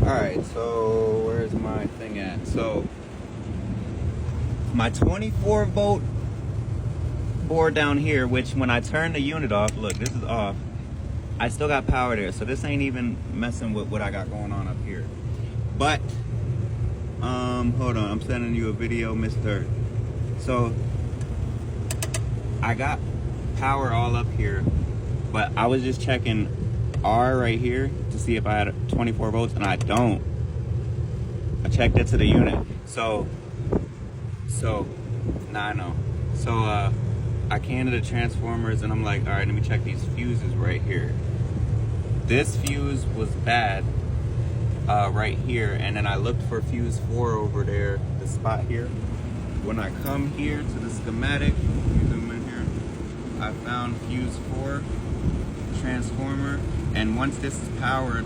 Alright, so where's my thing at? So my 24 volt board down here, which when I turn the unit off, look, this is off, I still got power there, so this ain't even messing with what I got going on up here. But hold on, I'm sending you a video, Mr. So I got power all up here, but I was just checking R right here to see if I had 24 volts, and I don't. I checked it to the unit. So now I know. So I came to the transformers and I'm like, all right, let me check these fuses right here. This fuse was bad right here, and then I looked for fuse 4 over there, the spot here. When I come here to the schematic, you zoom in here, I found fuse 4 transformer, and once this is powered,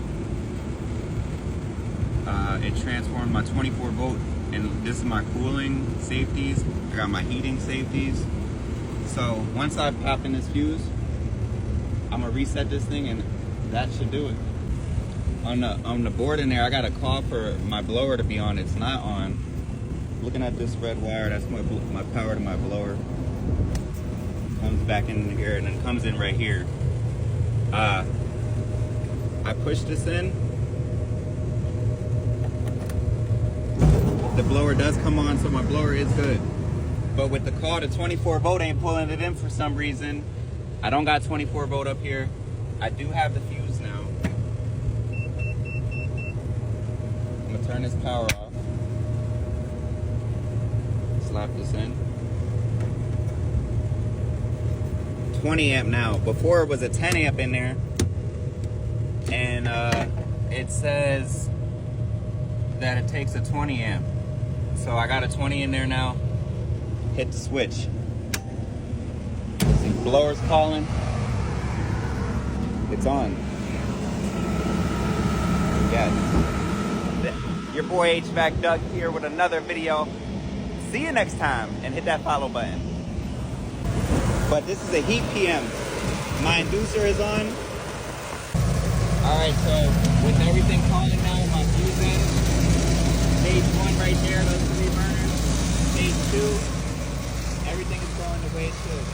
it transformed my 24 volt, and this is my cooling safeties. I got my heating safeties. So once I pop in this fuse, I'm gonna reset this thing, and that should do it. On the board in there, I got a call for my blower to be on. It's not on. Looking at this red wire, that's my power to my blower. Comes back in here and then comes in right here. I push this in. The blower does come on, so my blower is good. But with the call, the 24 volt ain't pulling it in for some reason. I don't got 24 volt up here. I do have the fuse now. I'm gonna turn this power off. Slap this in. 20 amp now. Before it was a 10 amp in there. And it says that it takes a 20 amp. So I got a 20 in there now. Hit the switch. See, blower's calling. It's on. Yes. Your boy HVAC Doug here with another video. See you next time, and hit that follow button. But this is a heat PM. My inducer is on. Alright, so with everything calling now, my fuse in. Stage 1 right there, those 3 burners. Stage 2. Everything is going the way it should.